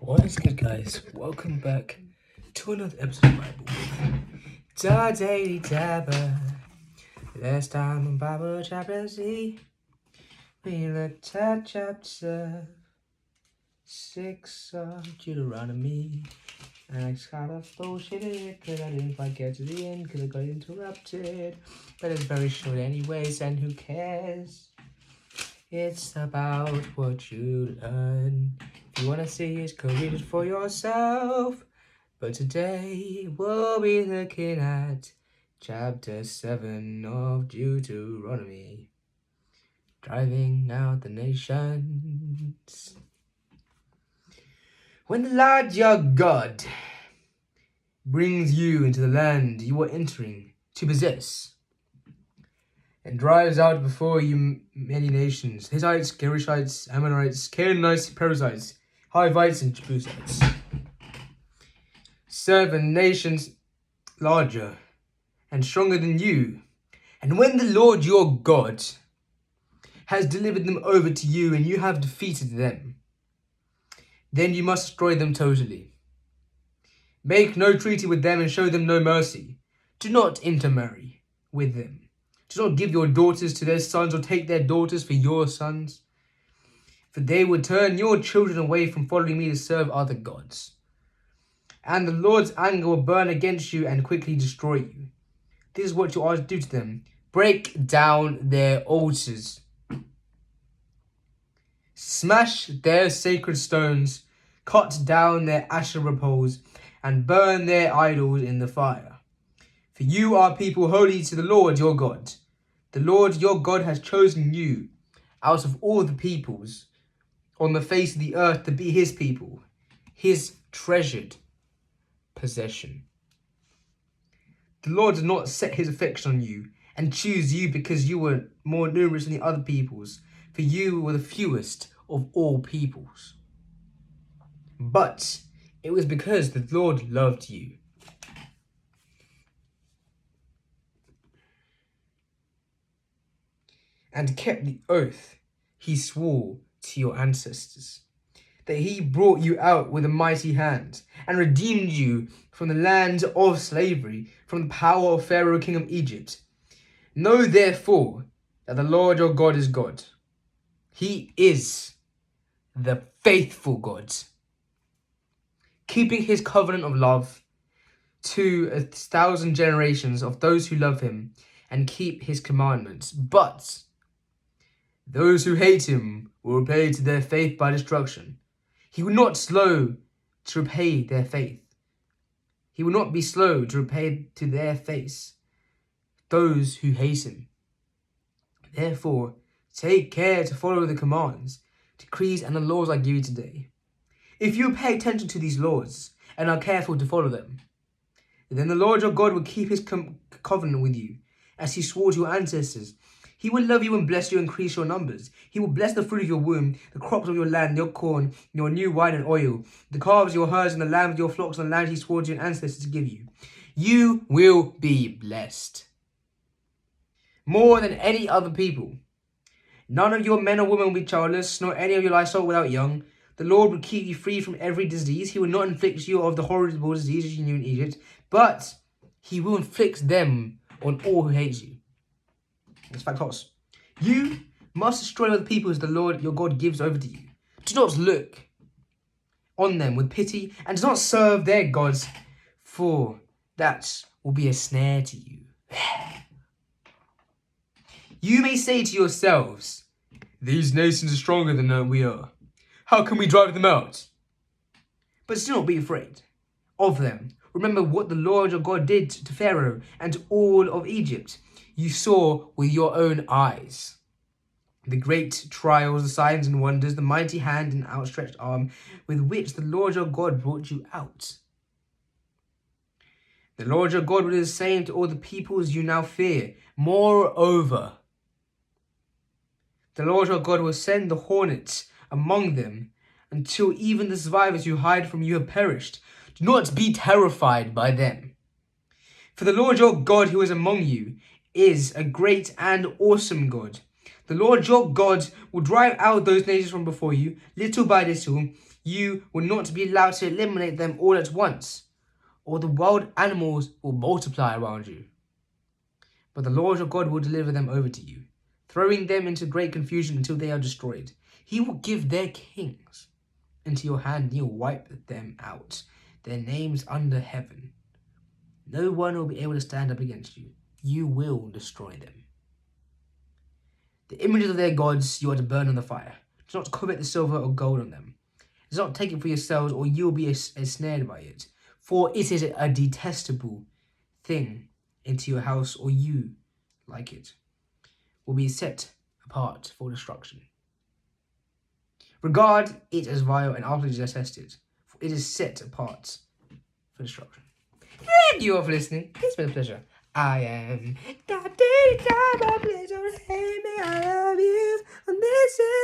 What is good, guys? Welcome back to another episode of Bible. It's our daily dabber. Last time on Bible chapter Z, we looked at chapter 6 of Deuteronomy. And I just kind of bullshitted it because I didn't quite get to the end because I got interrupted. But it's very short anyways, and who cares? It's about what you learn. If you want to see it, go read it for yourself. But today we'll be looking at chapter 7 of Deuteronomy. Driving out the nations. When the Lord your God brings you into the land you are entering to possess, and drives out before you many nations, Hittites, Gerishites, Ammonites, Canaanites, Perizzites, Hivites, and Jebusites, 7 nations larger and stronger than you. And when the Lord your God has delivered them over to you and you have defeated them, then you must destroy them totally. Make no treaty with them and show them no mercy. Do not intermarry with them. Do not give your daughters to their sons or take their daughters for your sons, for they will turn your children away from following me to serve other gods. And the Lord's anger will burn against you and quickly destroy you. This is what you are to do to them. Break down their altars. Smash their sacred stones. Cut down their Asherah poles and burn their idols in the fire. For you are people holy to the Lord your God. The Lord your God has chosen you out of all the peoples on the face of the earth to be his people, his treasured possession. The Lord did not set his affection on you and choose you because you were more numerous than the other peoples, for you were the fewest of all peoples. But it was because the Lord loved you and kept the oath he swore to your ancestors, that he brought you out with a mighty hand and redeemed you from the land of slavery, from the power of Pharaoh, king of Egypt. Know therefore that the Lord your God is God. He is the faithful God, keeping his covenant of love to 1,000 generations of those who love him and keep his commandments. But those who hate him will repay to their faith by destruction. He will not slow to repay their faith. He will not be slow to repay to their face those who hate him. Therefore, take care to follow the commands, decrees, and the laws I give you today. If you pay attention to these laws and are careful to follow them, then the Lord your God will keep his covenant with you, as he swore to your ancestors. He will love you and bless you and increase your numbers. He will bless the fruit of your womb, the crops of your land, your corn, your new wine and oil, the calves, your herds, and the lambs of your flocks on the land he swore to your ancestors to give you. You will be blessed more than any other people. None of your men or women will be childless, nor any of your livestock without young. The Lord will keep you free from every disease. He will not inflict you of the horrible diseases you knew in Egypt, but he will inflict them on all who hate you. It's factos. You must destroy other peoples the Lord your God gives over to you. Do not look on them with pity, and do not serve their gods, for that will be a snare to you. You may say to yourselves, these nations are stronger than we are. How can we drive them out? But do not be afraid of them. Remember what the Lord your God did to Pharaoh and to all of Egypt. You saw with your own eyes the great trials, the signs and wonders, the mighty hand and outstretched arm with which the Lord your God brought you out. The Lord your God will do the same to all the peoples you now fear. Moreover, the Lord your God will send the hornets among them until even the survivors who hide from you have perished. Do not be terrified by them. For the Lord your God who is among you is a great and awesome God. The Lord your God will drive out those nations from before you, little by little. You will not be allowed to eliminate them all at once, or the wild animals will multiply around you. But the Lord your God will deliver them over to you, throwing them into great confusion until they are destroyed. He will give their kings into your hand, and you will wipe them out, their names under heaven. No one will be able to stand up against you. You will destroy them. The images of their gods you are to burn on the fire. Do not covet the silver or gold on them. Do not take it for yourselves, or you will be ensnared by it. For it is a detestable thing into your house, or you, like it, will be set apart for destruction. Regard it as vile and utterly detest it, for it is set apart for destruction. Thank you all for listening. It's been a pleasure. I am God, please don't hate me. I love you. And this is